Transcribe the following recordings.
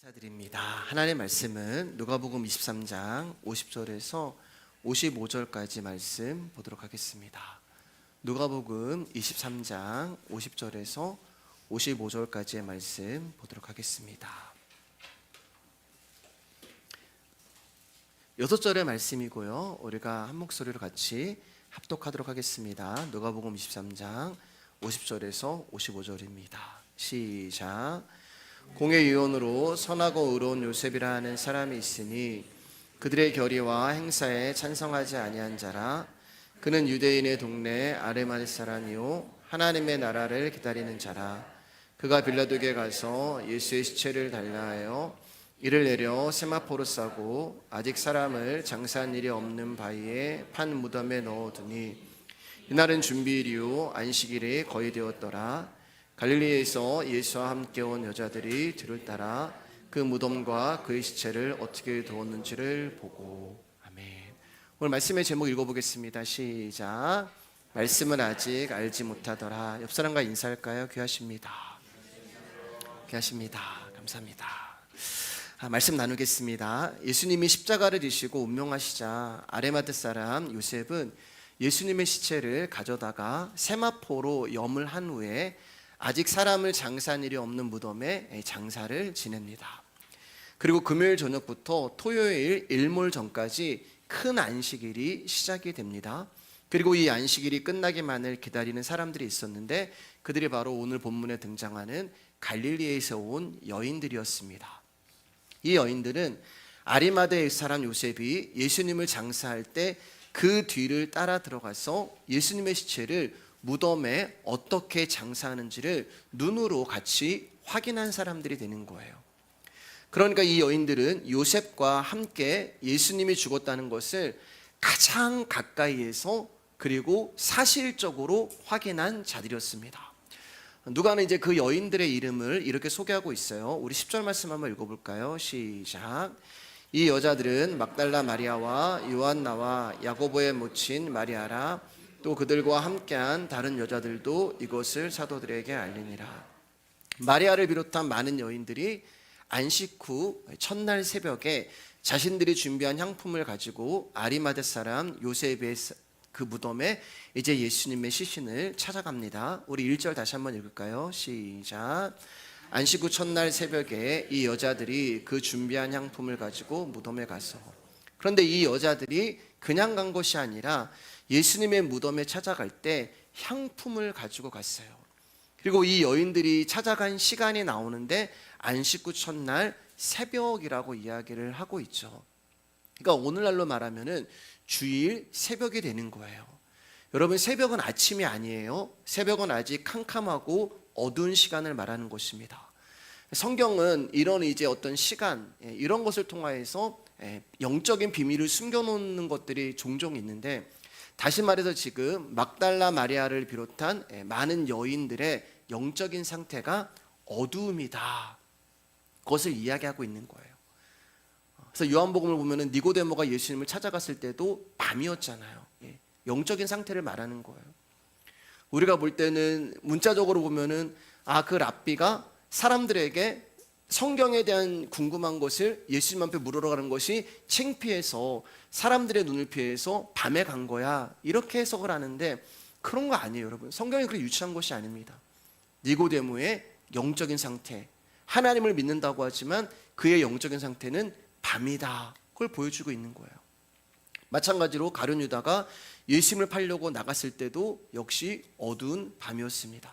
인사드립니다. 하나님의 말씀은 누가복음 23장 50절에서 55절까지 말씀 보도록 하겠습니다. 누가복음 23장 50절에서 55절까지의 말씀 보도록 하겠습니다. 6절의 말씀이고요. 우리가 한 목소리로 같이 합독하도록 하겠습니다. 누가복음 23장 50절에서 55절입니다. 시작. 공의 유언으로 선하고 의로운 요셉이라 하는 사람이 있으니 그들의 결의와 행사에 찬성하지 아니한 자라. 그는 유대인의 동네 아르마데 사람이요 하나님의 나라를 기다리는 자라. 그가 빌라도에게 가서 예수의 시체를 달라하여 이를 내려 세마포로 싸고 아직 사람을 장사한 일이 없는 바위에 판 무덤에 넣어두니 이날은 준비일이요 안식일이 거의 되었더라. 갈릴리에서 예수와 함께 온 여자들이 뒤를 따라 그 무덤과 그의 시체를 어떻게 두었는지를 보고. 아멘. 오늘 말씀의 제목 읽어보겠습니다. 시작. 말씀은 아직 알지 못하더라. 옆 사람과 인사할까요? 귀하십니다. 귀하십니다. 감사합니다. 말씀 나누겠습니다. 예수님이 십자가를 지시고 운명하시자 아르마데 사람 요셉은 예수님의 시체를 가져다가 세마포로 염을 한 후에 아직 사람을 장사한 일이 없는 무덤에 장사를 지냅니다. 그리고 금요일 저녁부터 토요일 일몰 전까지 큰 안식일이 시작이 됩니다. 그리고 이 안식일이 끝나기만을 기다리는 사람들이 있었는데 그들이 바로 오늘 본문에 등장하는 갈릴리에서 온 여인들이었습니다. 이 여인들은 아리마대 사람 요셉이 예수님을 장사할 때 그 뒤를 따라 들어가서 예수님의 시체를 무덤에 어떻게 장사하는지를 눈으로 같이 확인한 사람들이 되는 거예요. 그러니까 이 여인들은 요셉과 함께 예수님이 죽었다는 것을 가장 가까이에서 그리고 사실적으로 확인한 자들이었습니다. 누가는 이제 그 여인들의 이름을 이렇게 소개하고 있어요. 우리 10절 말씀 한번 읽어볼까요? 시작. 이 여자들은 막달라 마리아와 요한나와 야고보의 모친 마리아라. 또 그들과 함께한 다른 여자들도 이것을 사도들에게 알리니라. 마리아를 비롯한 많은 여인들이 안식 후 첫날 새벽에 자신들이 준비한 향품을 가지고 아리마대 사람 요셉의 그 무덤에 이제 예수님의 시신을 찾아갑니다. 우리 1절 다시 한번 읽을까요? 시작. 안식 후 첫날 새벽에 이 여자들이 그 준비한 향품을 가지고 무덤에 가서, 그런데 이 여자들이 그냥 간 것이 아니라 예수님의 무덤에 찾아갈 때 향품을 가지고 갔어요. 그리고 이 여인들이 찾아간 시간이 나오는데 안식 후 첫날 새벽이라고 이야기를 하고 있죠. 그러니까 오늘날로 말하면은 주일 새벽이 되는 거예요. 여러분, 새벽은 아침이 아니에요. 새벽은 아직 캄캄하고 어두운 시간을 말하는 것입니다. 성경은 이런 이제 어떤 시간, 이런 것을 통하여서 영적인 비밀을 숨겨놓는 것들이 종종 있는데, 다시 말해서 지금 막달라 마리아를 비롯한 많은 여인들의 영적인 상태가 어두움이다, 그것을 이야기하고 있는 거예요. 그래서 요한복음을 보면은 니고데모가 예수님을 찾아갔을 때도 밤이었잖아요. 영적인 상태를 말하는 거예요. 우리가 볼 때는 문자적으로 보면은 그 랍비가 사람들에게 성경에 대한 궁금한 것을 예수님 앞에 물으러 가는 것이 창피해서 사람들의 눈을 피해서 밤에 간 거야, 이렇게 해석을 하는데 그런 거 아니에요. 여러분, 성경이 그렇게 유치한 것이 아닙니다. 니고데모의 영적인 상태, 하나님을 믿는다고 하지만 그의 영적인 상태는 밤이다, 그걸 보여주고 있는 거예요. 마찬가지로 가룟 유다가 예수님을 팔려고 나갔을 때도 역시 어두운 밤이었습니다.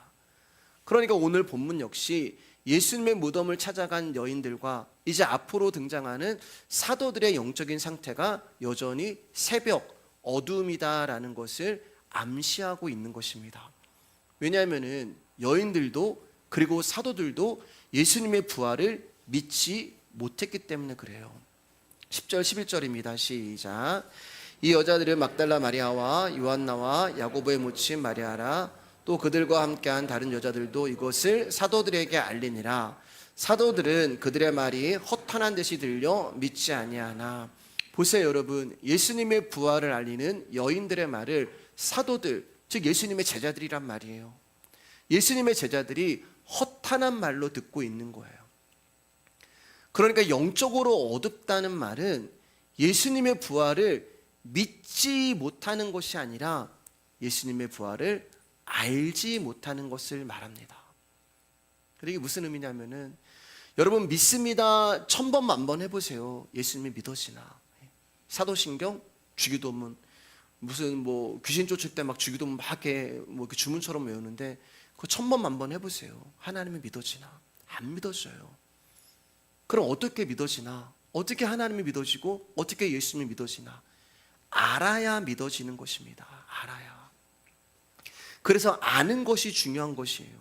그러니까 오늘 본문 역시 예수님의 무덤을 찾아간 여인들과 이제 앞으로 등장하는 사도들의 영적인 상태가 여전히 새벽, 어두움이다라는 것을 암시하고 있는 것입니다. 왜냐하면 여인들도 그리고 사도들도 예수님의 부활을 믿지 못했기 때문에 그래요. 10절 11절입니다. 시작. 이 여자들은 막달라 마리아와 요한나와 야고보의 모친 마리아라. 또 그들과 함께한 다른 여자들도 이것을 사도들에게 알리니라. 사도들은 그들의 말이 허탄한 듯이 들려 믿지 아니하나. 보세요, 여러분, 예수님의 부활을 알리는 여인들의 말을 사도들, 즉 예수님의 제자들이란 말이에요. 예수님의 제자들이 허탄한 말로 듣고 있는 거예요. 그러니까 영적으로 어둡다는 말은 예수님의 부활을 믿지 못하는 것이 아니라 예수님의 부활을 알지 못하는 것을 말합니다. 이게 무슨 의미냐면은, 여러분 믿습니다 1000번 만번 해보세요. 예수님이 믿어지나? 사도신경, 주기도문, 무슨 뭐 귀신 쫓을 때 막 주기도문 막 이렇게 뭐 이렇게 주문처럼 외우는데 그거 1000번 만번 해보세요. 하나님이 믿어지나? 안 믿어져요. 그럼 어떻게 믿어지나? 어떻게 하나님이 믿어지고 어떻게 예수님이 믿어지나? 알아야 믿어지는 것입니다. 알아야. 그래서 아는 것이 중요한 것이에요.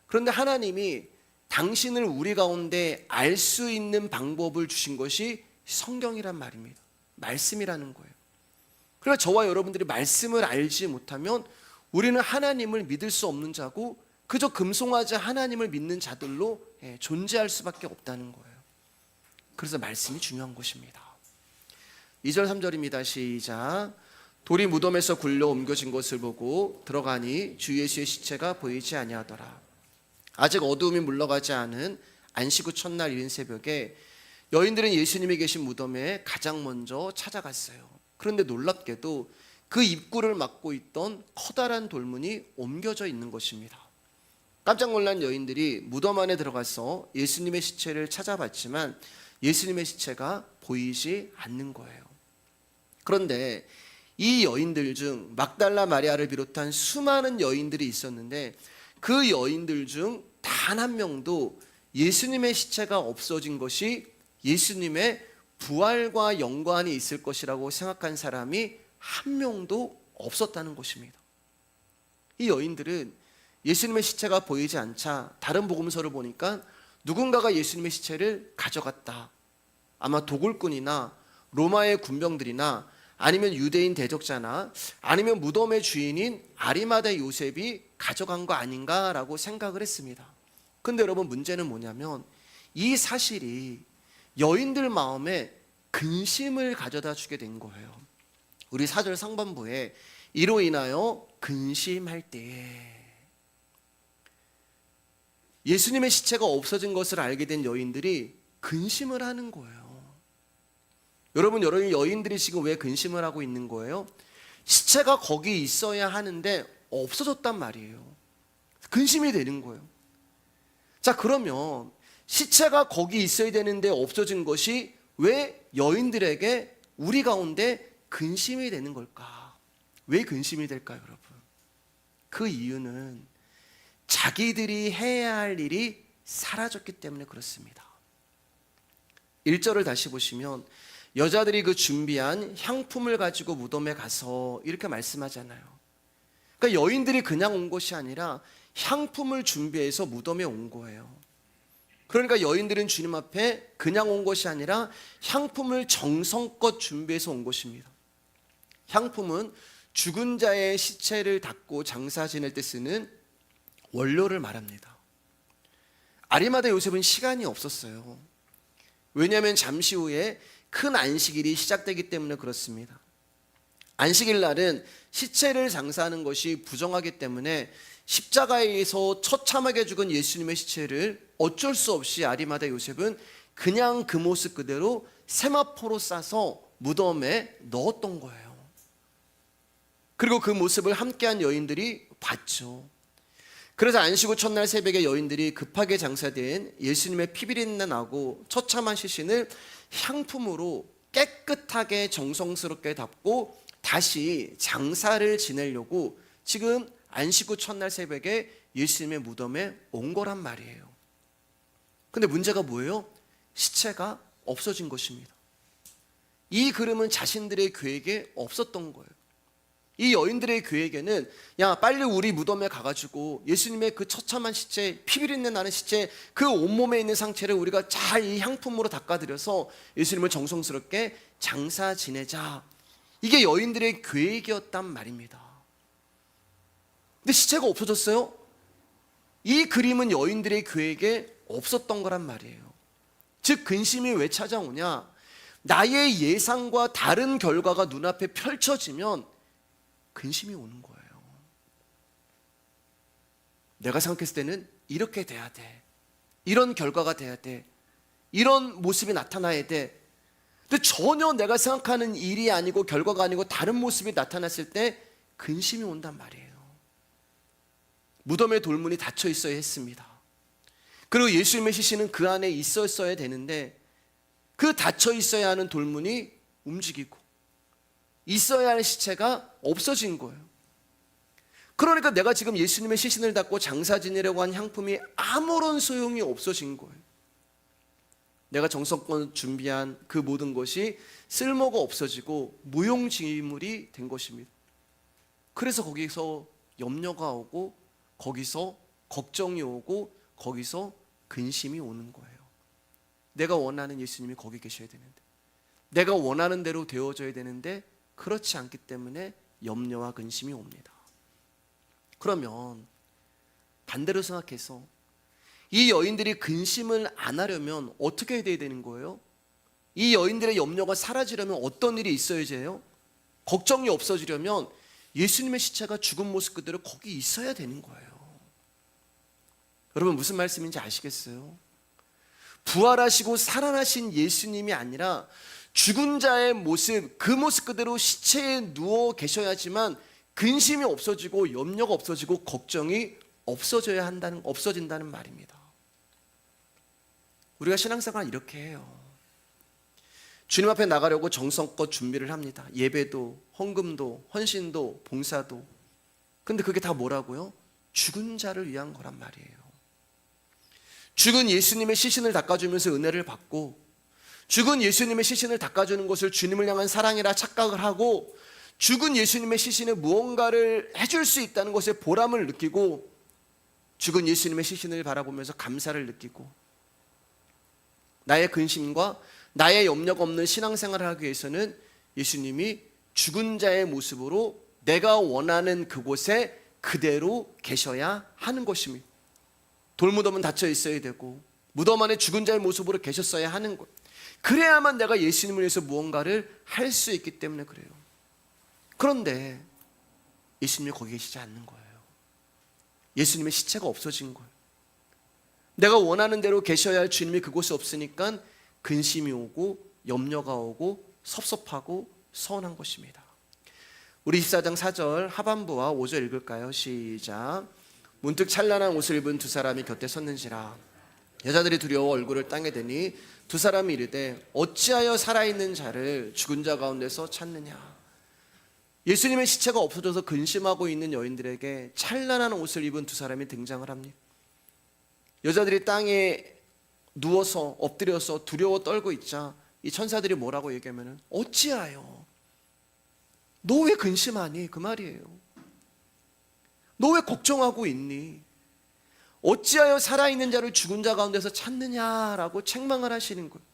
그런데 하나님이 당신을 우리 가운데 알 수 있는 방법을 주신 것이 성경이란 말입니다. 말씀이라는 거예요. 그래서 저와 여러분들이 말씀을 알지 못하면 우리는 하나님을 믿을 수 없는 자고 그저 금송아지 하나님을 믿는 자들로 존재할 수밖에 없다는 거예요. 그래서 말씀이 중요한 것입니다. 2절 3절입니다. 시작. 돌이 무덤에서 굴려 옮겨진 것을 보고 들어가니 주 예수의 시체가 보이지 아니하더라. 아직 어두움이 물러가지 않은 안식 후 첫날 이른 새벽에 여인들은 예수님이 계신 무덤에 가장 먼저 찾아갔어요. 그런데 놀랍게도 그 입구를 막고 있던 커다란 돌문이 옮겨져 있는 것입니다. 깜짝 놀란 여인들이 무덤 안에 들어가서 예수님의 시체를 찾아봤지만 예수님의 시체가 보이지 않는 거예요. 그런데 이 여인들 중 막달라 마리아를 비롯한 수많은 여인들이 있었는데 그 여인들 중 단 한 명도 예수님의 시체가 없어진 것이 예수님의 부활과 연관이 있을 것이라고 생각한 사람이 한 명도 없었다는 것입니다. 이 여인들은 예수님의 시체가 보이지 않자 다른 복음서를 보니까 누군가가 예수님의 시체를 가져갔다. 아마 도굴꾼이나 로마의 군병들이나 아니면 유대인 대적자나 아니면 무덤의 주인인 아리마대 요셉이 가져간 거 아닌가라고 생각을 했습니다. 근데 여러분 문제는 뭐냐면 이 사실이 여인들 마음에 근심을 가져다 주게 된 거예요. 우리 4절 상반부에 이로 인하여 근심할 때에, 예수님의 시체가 없어진 것을 알게 된 여인들이 근심을 하는 거예요. 여러분 여인들이 지금 왜 근심을 하고 있는 거예요? 시체가 거기 있어야 하는데 없어졌단 말이에요. 근심이 되는 거예요. 자, 그러면 시체가 거기 있어야 되는데 없어진 것이 왜 여인들에게 우리 가운데 근심이 되는 걸까? 왜 근심이 될까요, 여러분? 그 이유는 자기들이 해야 할 일이 사라졌기 때문에 그렇습니다. 1절을 다시 보시면 여자들이 그 준비한 향품을 가지고 무덤에 가서 이렇게 말씀하잖아요. 그러니까 여인들이 그냥 온 것이 아니라 향품을 준비해서 무덤에 온 거예요. 그러니까 여인들은 주님 앞에 그냥 온 것이 아니라 향품을 정성껏 준비해서 온 것입니다. 향품은 죽은 자의 시체를 닦고 장사 지낼 때 쓰는 원료를 말합니다. 아리마대 요셉은 시간이 없었어요. 왜냐하면 잠시 후에 큰 안식일이 시작되기 때문에 그렇습니다. 안식일 날은 시체를 장사하는 것이 부정하기 때문에 십자가에서 처참하게 죽은 예수님의 시체를 어쩔 수 없이 아리마대 요셉은 그냥 그 모습 그대로 세마포로 싸서 무덤에 넣었던 거예요. 그리고 그 모습을 함께한 여인들이 봤죠. 그래서 안식 후 첫날 새벽에 여인들이 급하게 장사된 예수님의 피비린내 나고 처참한 시신을 향품으로 깨끗하게 정성스럽게 닦고 다시 장사를 지내려고 지금 안식 후 첫날 새벽에 예수님의 무덤에 온 거란 말이에요. 근데 문제가 뭐예요? 시체가 없어진 것입니다. 이 그림은 자신들의 계획에 없었던 거예요. 이 여인들의 계획에는 야 빨리 우리 무덤에 가가지고 예수님의 그 처참한 시체, 피비린내 나는 시체, 그 온몸에 있는 상처를 우리가 잘 이 향품으로 닦아드려서 예수님을 정성스럽게 장사 지내자. 이게 여인들의 계획이었단 말입니다. 근데 시체가 없어졌어요? 이 그림은 여인들의 계획에 없었던 거란 말이에요. 즉 근심이 왜 찾아오냐? 나의 예상과 다른 결과가 눈앞에 펼쳐지면 근심이 오는 거예요. 내가 생각했을 때는 이렇게 돼야 돼. 이런 결과가 돼야 돼. 이런 모습이 나타나야 돼. 근데 전혀 내가 생각하는 일이 아니고 결과가 아니고 다른 모습이 나타났을 때 근심이 온단 말이에요. 무덤의 돌문이 닫혀 있어야 했습니다. 그리고 예수님의 시신은 그 안에 있었어야 되는데 그 닫혀 있어야 하는 돌문이 움직이고 있어야 할 시체가 없어진 거예요. 그러니까 내가 지금 예수님의 시신을 닫고 장사 지내려고 한 향품이 아무런 소용이 없어진 거예요. 내가 정성껏 준비한 그 모든 것이 쓸모가 없어지고 무용지물이 된 것입니다. 그래서 거기서 염려가 오고 거기서 걱정이 오고 거기서 근심이 오는 거예요. 내가 원하는 예수님이 거기 계셔야 되는데, 내가 원하는 대로 되어져야 되는데 그렇지 않기 때문에 염려와 근심이 옵니다. 그러면 반대로 생각해서 이 여인들이 근심을 안 하려면 어떻게 해야 되는 거예요? 이 여인들의 염려가 사라지려면 어떤 일이 있어야지 해요? 걱정이 없어지려면 예수님의 시체가 죽은 모습 그대로 거기 있어야 되는 거예요. 여러분 무슨 말씀인지 아시겠어요? 부활하시고 살아나신 예수님이 아니라 죽은 자의 모습, 그 모습 그대로 시체에 누워 계셔야지만 근심이 없어지고 염려가 없어지고 걱정이 없어진다는 말입니다. 우리가 신앙생활 이렇게 해요. 주님 앞에 나가려고 정성껏 준비를 합니다. 예배도, 헌금도, 헌신도, 봉사도. 근데 그게 다 뭐라고요? 죽은 자를 위한 거란 말이에요. 죽은 예수님의 시신을 닦아주면서 은혜를 받고, 죽은 예수님의 시신을 닦아주는 것을 주님을 향한 사랑이라 착각을 하고, 죽은 예수님의 시신에 무언가를 해줄 수 있다는 것에 보람을 느끼고, 죽은 예수님의 시신을 바라보면서 감사를 느끼고, 나의 근심과 나의 염려가 없는 신앙생활을 하기 위해서는 예수님이 죽은 자의 모습으로 내가 원하는 그곳에 그대로 계셔야 하는 것입니다. 돌무덤은 닫혀 있어야 되고 무덤 안에 죽은 자의 모습으로 계셨어야 하는 것. 그래야만 내가 예수님을 위해서 무언가를 할 수 있기 때문에 그래요. 그런데 예수님이 거기 계시지 않는 거예요. 예수님의 시체가 없어진 거예요. 내가 원하는 대로 계셔야 할 주님이 그곳에 없으니까 근심이 오고 염려가 오고 섭섭하고 서운한 것입니다. 우리 24장 4절 하반부와 5절 읽을까요? 시작. 문득 찬란한 옷을 입은 두 사람이 곁에 섰는지라 여자들이 두려워 얼굴을 땅에 대니 두 사람이 이르되 어찌하여 살아있는 자를 죽은 자 가운데서 찾느냐. 예수님의 시체가 없어져서 근심하고 있는 여인들에게 찬란한 옷을 입은 두 사람이 등장을 합니다. 여자들이 땅에 누워서 엎드려서 두려워 떨고 있자 이 천사들이 뭐라고 얘기하면은 어찌하여 너 왜 근심하니? 그 말이에요. 너 왜 걱정하고 있니? 어찌하여 살아있는 자를 죽은 자 가운데서 찾느냐라고 책망을 하시는 거예요.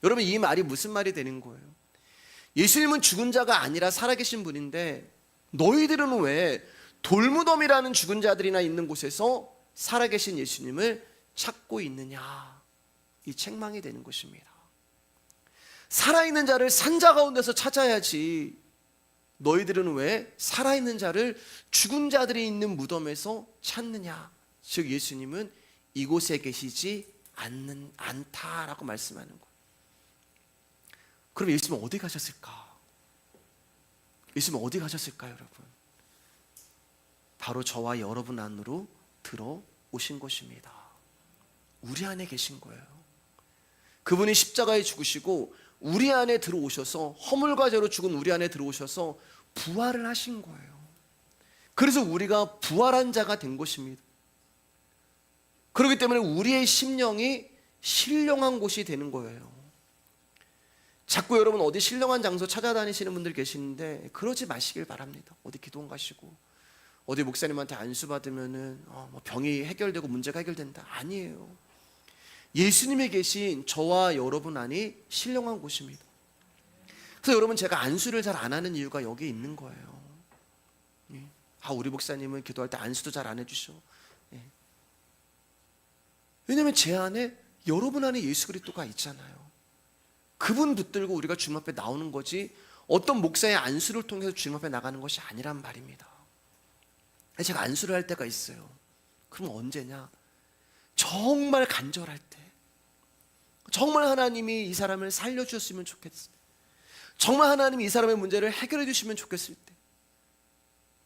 여러분 이 말이 무슨 말이 되는 거예요? 예수님은 죽은 자가 아니라 살아계신 분인데 너희들은 왜 돌무덤이라는 죽은 자들이나 있는 곳에서 살아계신 예수님을 찾고 있느냐, 이 책망이 되는 것입니다. 살아있는 자를 산자 가운데서 찾아야지 너희들은 왜 살아있는 자를 죽은 자들이 있는 무덤에서 찾느냐. 즉 예수님은 이곳에 계시지 않다라고 말씀하는 거예요. 그럼 예수님은 어디 가셨을까? 예수님은 어디 가셨을까요, 여러분? 바로 저와 여러분 안으로 들어오신 것입니다. 우리 안에 계신 거예요. 그분이 십자가에 죽으시고 우리 안에 들어오셔서 허물과 죄로 죽은 우리 안에 들어오셔서 부활을 하신 거예요. 그래서 우리가 부활한 자가 된 것입니다. 그렇기 때문에 우리의 심령이 신령한 곳이 되는 거예요. 자꾸 여러분 어디 신령한 장소 찾아다니시는 분들 계시는데 그러지 마시길 바랍니다. 어디 기도원 가시고 어디 목사님한테 안수 받으면은 병이 해결되고 문제가 해결된다. 아니에요. 예수님이 계신 저와 여러분 안이 신령한 곳입니다. 그래서 여러분 제가 안수를 잘 안 하는 이유가 여기 있는 거예요. 우리 목사님은 기도할 때 안수도 잘 안 해주셔. 왜냐하면 제 안에 여러분 안에 예수 그리스도가 있잖아요. 그분 붙들고 우리가 주님 앞에 나오는 거지 어떤 목사의 안수를 통해서 주님 앞에 나가는 것이 아니란 말입니다. 제가 안수를 할 때가 있어요. 그럼 언제냐? 정말 간절할 때, 정말 하나님이 이 사람을 살려주셨으면 좋겠을 때, 정말 하나님이 이 사람의 문제를 해결해 주시면 좋겠을 때,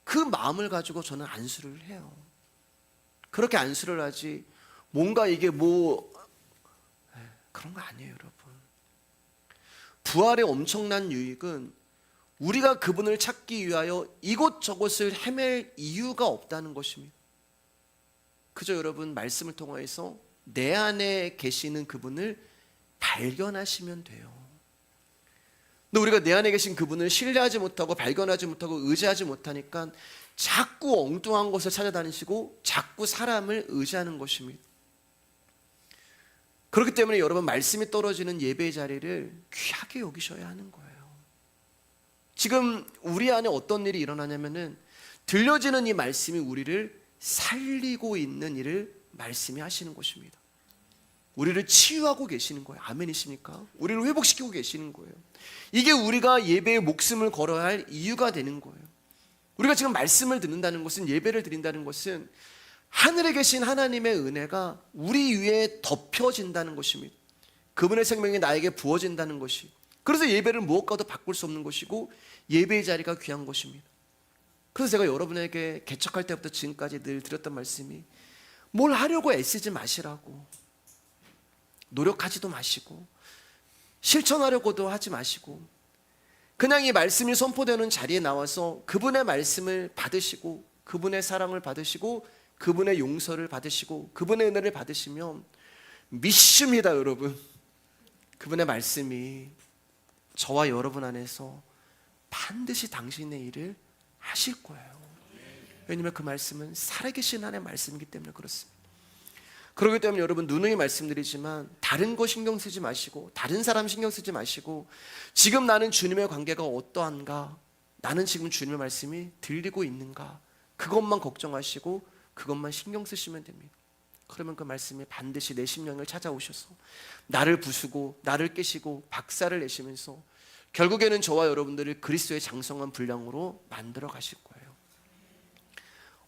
그 마음을 가지고 저는 안수를 해요. 그렇게 안수를 하지 뭔가 이게 그런 거 아니에요, 여러분. 부활의 엄청난 유익은 우리가 그분을 찾기 위하여 이곳저곳을 헤맬 이유가 없다는 것입니다. 그저 여러분 말씀을 통해서 내 안에 계시는 그분을 발견하시면 돼요. 근데 우리가 내 안에 계신 그분을 신뢰하지 못하고 발견하지 못하고 의지하지 못하니까 자꾸 엉뚱한 곳을 찾아다니시고 자꾸 사람을 의지하는 것입니다. 그렇기 때문에 여러분 말씀이 떨어지는 예배의 자리를 귀하게 여기셔야 하는 거예요. 지금 우리 안에 어떤 일이 일어나냐면은 들려지는 이 말씀이 우리를 살리고 있는 일을 말씀이 하시는 것입니다. 우리를 치유하고 계시는 거예요. 아멘이십니까? 우리를 회복시키고 계시는 거예요. 이게 우리가 예배에 목숨을 걸어야 할 이유가 되는 거예요. 우리가 지금 말씀을 듣는다는 것은, 예배를 드린다는 것은 하늘에 계신 하나님의 은혜가 우리 위에 덮여진다는 것입니다. 그분의 생명이 나에게 부어진다는 것이, 그래서 예배를 무엇과도 바꿀 수 없는 것이고 예배의 자리가 귀한 것입니다. 그래서 제가 여러분에게 개척할 때부터 지금까지 늘 드렸던 말씀이, 뭘 하려고 애쓰지 마시라고, 노력하지도 마시고 실천하려고도 하지 마시고, 그냥 이 말씀이 선포되는 자리에 나와서 그분의 말씀을 받으시고 그분의 사랑을 받으시고 그분의 용서를 받으시고 그분의 은혜를 받으시면 믿습니다, 여러분. 그분의 말씀이 저와 여러분 안에서 반드시 당신의 일을 하실 거예요. 왜냐하면 그 말씀은 살아계신 하나님의 말씀이기 때문에 그렇습니다. 그렇기 때문에 여러분, 누누이 말씀드리지만 다른 거 신경 쓰지 마시고 다른 사람 신경 쓰지 마시고, 지금 나는 주님의 관계가 어떠한가, 나는 지금 주님의 말씀이 들리고 있는가, 그것만 걱정하시고 그것만 신경 쓰시면 됩니다. 그러면 그 말씀이 반드시 내 심령을 찾아오셔서 나를 부수고 나를 깨시고 박살을 내시면서 결국에는 저와 여러분들을 그리스도의 장성한 분량으로 만들어 가실 거예요.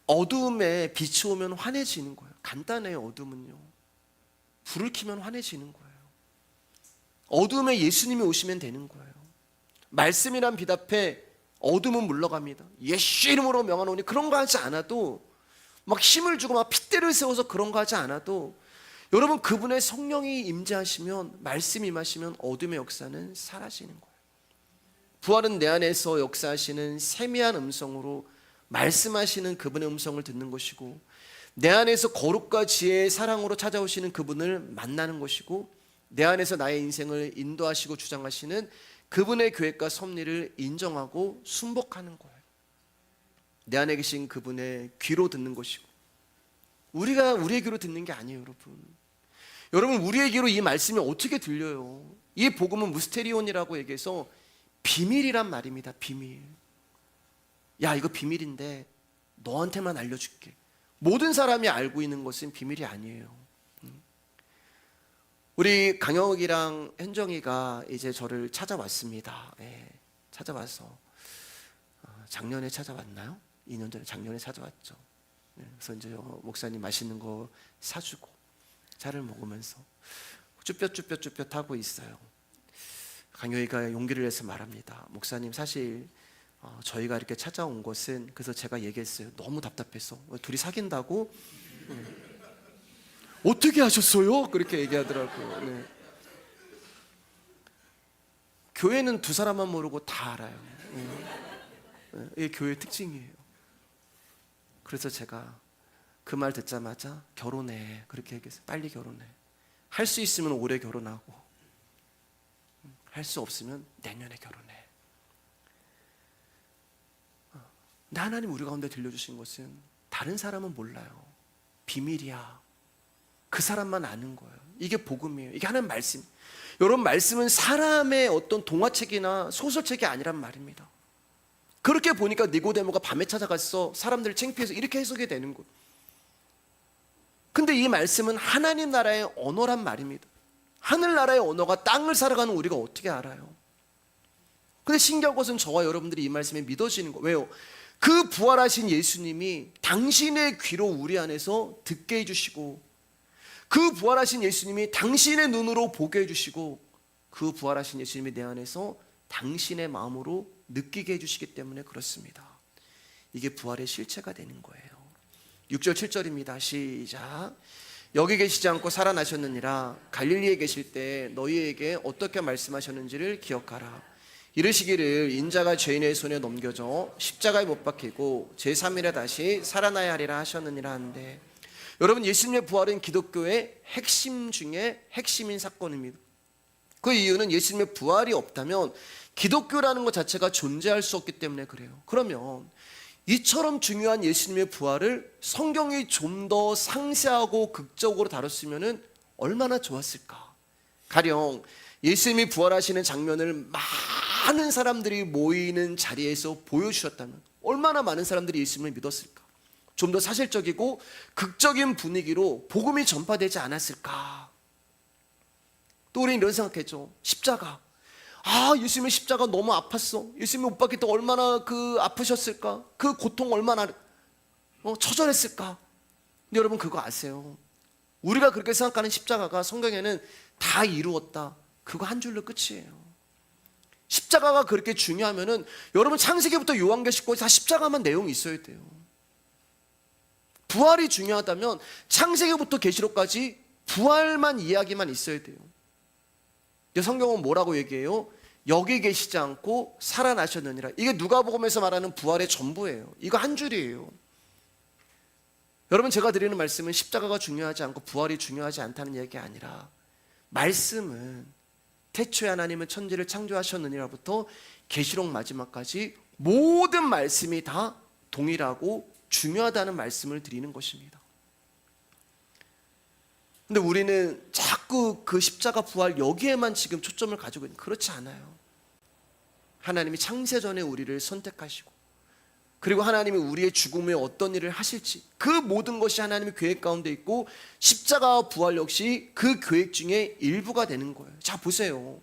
어두움에 빛이 오면 환해지는 거예요. 간단해요. 어둠은요, 불을 켜면 환해지는 거예요. 어둠에 예수님이 오시면 되는 거예요. 말씀이란 빛 앞에 어둠은 물러갑니다. 예수 이름으로 명하노니, 그런 거 하지 않아도, 막 힘을 주고 막 핏대를 세워서 그런 거 하지 않아도, 여러분 그분의 성령이 임재하시면, 말씀이 임하시면 어둠의 역사는 사라지는 거예요. 부활은 내 안에서 역사하시는 세미한 음성으로 말씀하시는 그분의 음성을 듣는 것이고, 내 안에서 거룩과 지혜의 사랑으로 찾아오시는 그분을 만나는 것이고, 내 안에서 나의 인생을 인도하시고 주장하시는 그분의 계획과 섭리를 인정하고 순복하는 거예요. 내 안에 계신 그분의 귀로 듣는 것이고, 우리가 우리의 귀로 듣는 게 아니에요, 여러분. 여러분, 우리의 귀로 이 말씀이 어떻게 들려요? 이 복음은 무스테리온이라고 얘기해서 비밀이란 말입니다. 비밀. 야, 이거 비밀인데 너한테만 알려줄게. 모든 사람이 알고 있는 것은 비밀이 아니에요. 우리 강혁이랑 현정이가 이제 저를 찾아왔습니다. 찾아와서 작년에 찾아왔나요? 2년 전에, 작년에 찾아왔죠. 그래서 이제 목사님 맛있는 거 사주고 차를 먹으면서 쭈뼛쭈뼛 하고 있어요. 강혁이가 용기를 내서 말합니다. 목사님, 사실 저희가 이렇게 찾아온 것은, 그래서 제가 얘기했어요. 너무 답답해서. 둘이 사귄다고? 어떻게 하셨어요? 그렇게 얘기하더라고요. 네. 교회는 두 사람만 모르고 다 알아요. 이게 교회의 특징이에요. 그래서 제가 그 말 듣자마자 결혼해, 그렇게 얘기했어요. 빨리 결혼해. 할 수 있으면 올해 결혼하고, 할 수 없으면 내년에 결혼해. 근데 하나님 우리 가운데 들려주신 것은, 다른 사람은 몰라요. 비밀이야. 그 사람만 아는 거예요. 이게 복음이에요. 이게 하나님 말씀. 여러분, 말씀은 사람의 어떤 동화책이나 소설책이 아니란 말입니다. 그렇게 보니까 니고데모가 밤에 찾아가서 사람들을 창피해서 이렇게 해석이 되는 거예요. 근데 이 말씀은 하나님 나라의 언어란 말입니다. 하늘나라의 언어가 땅을 살아가는 우리가 어떻게 알아요? 근데 신기한 것은 저와 여러분들이 이 말씀에 믿어지는 거예요. 왜요? 그 부활하신 예수님이 당신의 귀로 우리 안에서 듣게 해주시고, 그 부활하신 예수님이 당신의 눈으로 보게 해주시고 그 부활하신 예수님이 내 안에서 당신의 마음으로 느끼게 해주시기 때문에 그렇습니다. 이게 부활의 실체가 되는 거예요. 6절 7절입니다. 시작. 여기 계시지 않고 살아나셨느니라. 갈릴리에 계실 때 너희에게 어떻게 말씀하셨는지를 기억하라. 이르시기를 인자가 죄인의 손에 넘겨져 십자가에 못 박히고 제3일에 다시 살아나야 하리라 하셨느니라 하는데, 여러분, 예수님의 부활은 기독교의 핵심 중에 핵심인 사건입니다. 그 이유는 예수님의 부활이 없다면 기독교라는 것 자체가 존재할 수 없기 때문에 그래요. 그러면 이처럼 중요한 예수님의 부활을 성경이 좀 더 상세하고 극적으로 다뤘으면 얼마나 좋았을까. 가령 예수님이 부활하시는 장면을 많은 사람들이 모이는 자리에서 보여주셨다면 얼마나 많은 사람들이 예수님을 믿었을까. 좀 더 사실적이고 극적인 분위기로 복음이 전파되지 않았을까. 또 우리는 이런 생각했죠. 십자가. 예수님의 십자가 너무 아팠어. 예수님이 못 박힐 때 얼마나 아프셨을까. 그 고통 얼마나 처절했을까. 근데 여러분, 그거 아세요? 우리가 그렇게 생각하는 십자가가 성경에는 다 이루었다, 그거 한 줄로 끝이에요. 십자가가 그렇게 중요하면은 여러분, 창세기부터 요한계시까지 다 십자가만 내용이 있어야 돼요. 부활이 중요하다면 창세기부터 계시록까지 부활만 이야기만 있어야 돼요. 성경은 뭐라고 얘기해요? 여기 계시지 않고 살아나셨느니라. 이게 누가복음에서 말하는 부활의 전부예요. 이거 한 줄이에요. 여러분, 제가 드리는 말씀은 십자가가 중요하지 않고 부활이 중요하지 않다는 얘기가 아니라, 말씀은 태초에 하나님은 천지를 창조하셨느니라부터 계시록 마지막까지 모든 말씀이 다 동일하고 중요하다는 말씀을 드리는 것입니다. 근데 우리는 자꾸 그 십자가 부활 여기에만 지금 초점을 가지고 있는, 그렇지 않아요. 하나님이 창세전에 우리를 선택하시고, 그리고 하나님이 우리의 죽음에 어떤 일을 하실지, 그 모든 것이 하나님의 계획 가운데 있고 십자가와 부활 역시 그 계획 중에 일부가 되는 거예요. 자, 보세요.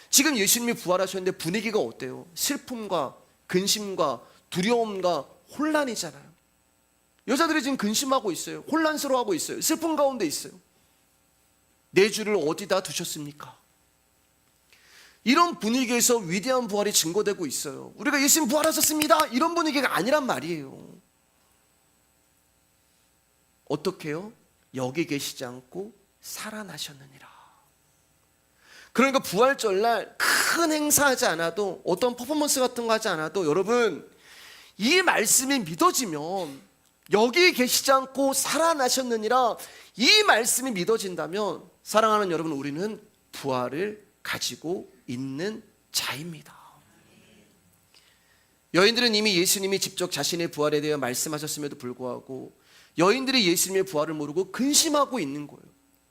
지금 예수님이 부활하셨는데 분위기가 어때요? 슬픔과 근심과 두려움과 혼란이잖아요. 여자들이 지금 근심하고 있어요. 혼란스러워하고 있어요. 슬픔 가운데 있어요. 내 주를 어디다 두셨습니까? 이런 분위기에서 위대한 부활이 증거되고 있어요. 우리가 예수님 부활하셨습니다, 이런 분위기가 아니란 말이에요. 어떻게 해요? 여기 계시지 않고 살아나셨느니라. 그러니까 부활절날 큰 행사하지 않아도, 어떤 퍼포먼스 같은 거 하지 않아도, 여러분, 이 말씀이 믿어지면, 여기 계시지 않고 살아나셨느니라, 이 말씀이 믿어진다면, 사랑하는 여러분, 우리는 부활을 가지고 있는 자입니다. 여인들은 이미 예수님이 직접 자신의 부활에 대해 말씀하셨음에도 불구하고 여인들이 예수님의 부활을 모르고 근심하고 있는 거예요.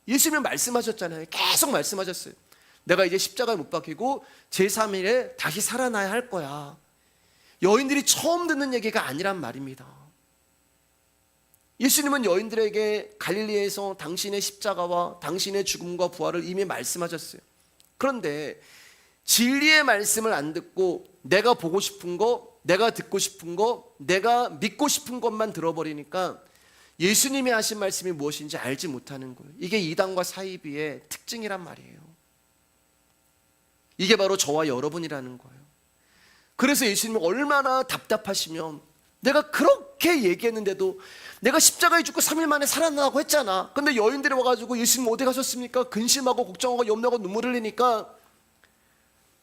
예수님이 말씀하셨잖아요. 계속 말씀하셨어요. 내가 이제 십자가에 못 박히고 제3일에 다시 살아나야 할 거야. 여인들이 처음 듣는 얘기가 아니란 말입니다. 예수님은 여인들에게 갈릴리에서 당신의 십자가와 당신의 죽음과 부활을 이미 말씀하셨어요. 그런데 진리의 말씀을 안 듣고 내가 보고 싶은 거, 내가 듣고 싶은 거, 내가 믿고 싶은 것만 들어버리니까 예수님이 하신 말씀이 무엇인지 알지 못하는 거예요. 이게 이단과 사이비의 특징이란 말이에요. 이게 바로 저와 여러분이라는 거예요. 그래서 예수님이 얼마나 답답하시면, 내가 그렇게 얘기했는데도, 내가 십자가에 죽고 3일 만에 살아나고 했잖아. 근데 여인들이 와가지고 예수님 어디 가셨습니까? 근심하고 걱정하고 염려하고 눈물 흘리니까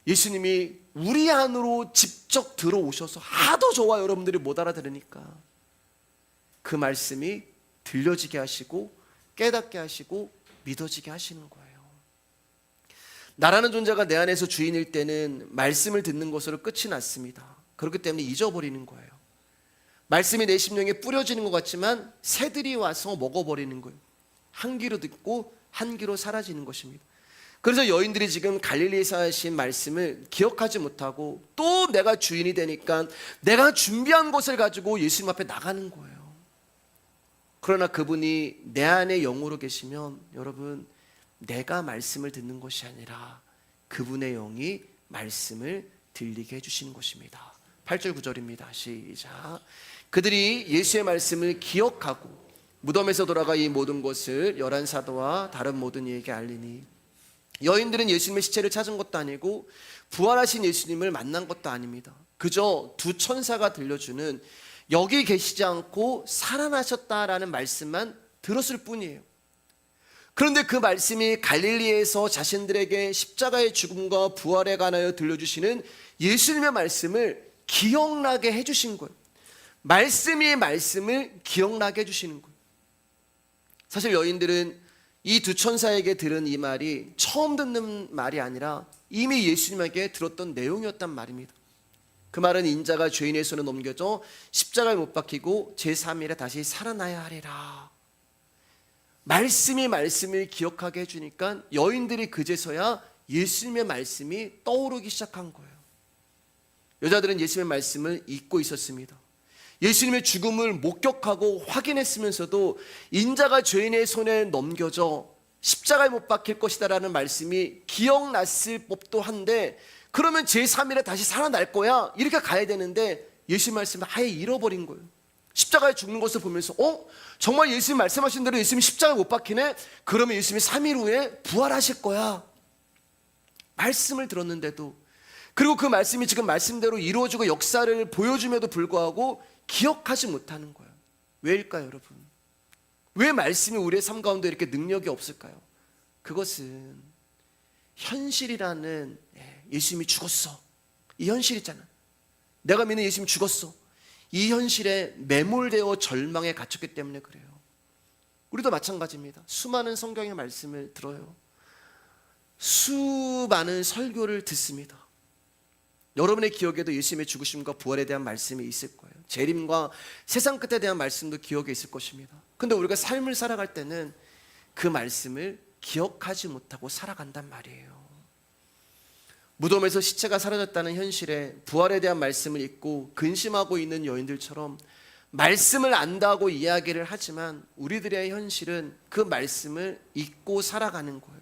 예수님이 우리 안으로 직접 들어오셔서 하도 저와 여러분들이 못 알아들으니까 그 말씀이 들려지게 하시고 깨닫게 하시고 믿어지게 하시는 거예요. 나라는 존재가 내 안에서 주인일 때는 말씀을 듣는 것으로 끝이 났습니다. 그렇기 때문에 잊어버리는 거예요. 말씀이 내 심령에 뿌려지는 것 같지만 새들이 와서 먹어버리는 거예요. 한 귀로 듣고 한 귀로 사라지는 것입니다. 그래서 여인들이 지금 갈릴리에서 하신 말씀을 기억하지 못하고 또 내가 주인이 되니까 내가 준비한 것을 가지고 예수님 앞에 나가는 거예요. 그러나 그분이 내 안에 영으로 계시면, 여러분, 내가 말씀을 듣는 것이 아니라 그분의 영이 말씀을 들리게 해주시는 것입니다. 8절 9절입니다. 시작. 그들이 예수의 말씀을 기억하고 무덤에서 돌아가 이 모든 것을 11사도와 다른 모든 이에게 알리니. 여인들은 예수님의 시체를 찾은 것도 아니고 부활하신 예수님을 만난 것도 아닙니다. 그저 두 천사가 들려주는 여기 계시지 않고 살아나셨다라는 말씀만 들었을 뿐이에요. 그런데 그 말씀이 갈릴리에서 자신들에게 십자가의 죽음과 부활에 관하여 들려주시는 예수님의 말씀을 기억나게 해주신 거예요. 말씀이 말씀을 기억나게 해주시는 거예요. 사실 여인들은 이 두 천사에게 들은 이 말이 처음 듣는 말이 아니라 이미 예수님에게 들었던 내용이었단 말입니다. 그 말은 인자가 죄인의 손에 넘겨져 십자가에 못 박히고 제3일에 다시 살아나야 하리라. 말씀이 말씀을 기억하게 해주니까 여인들이 그제서야 예수님의 말씀이 떠오르기 시작한 거예요. 여자들은 예수님의 말씀을 잊고 있었습니다. 예수님의 죽음을 목격하고 확인했으면서도 인자가 죄인의 손에 넘겨져 십자가에 못 박힐 것이다라는 말씀이 기억났을 법도 한데, 그러면 제3일에 다시 살아날 거야 이렇게 가야 되는데 예수님 말씀을 아예 잃어버린 거예요. 십자가에 죽는 것을 보면서 정말 예수님 말씀하신 대로 예수님이 십자가에 못 박히네? 그러면 예수님이 3일 후에 부활하실 거야. 말씀을 들었는데도, 그리고 그 말씀이 지금 말씀대로 이루어지고 역사를 보여줌에도 불구하고 기억하지 못하는 거예요. 왜일까요, 여러분? 왜 말씀이 우리의 삶 가운데 이렇게 능력이 없을까요? 그것은 현실이라는, 예수님이 죽었어, 이 현실 있잖아. 내가 믿는 예수님이 죽었어, 이 현실에 매몰되어 절망에 갇혔기 때문에 그래요. 우리도 마찬가지입니다. 수많은 성경의 말씀을 들어요. 수많은 설교를 듣습니다. 여러분의 기억에도 예수님의 죽으심과 부활에 대한 말씀이 있을 거예요. 재림과 세상 끝에 대한 말씀도 기억에 있을 것입니다. 근데 우리가 삶을 살아갈 때는 그 말씀을 기억하지 못하고 살아간단 말이에요. 무덤에서 시체가 사라졌다는 현실에 부활에 대한 말씀을 잊고 근심하고 있는 여인들처럼 말씀을 안다고 이야기를 하지만 우리들의 현실은 그 말씀을 잊고 살아가는 거예요.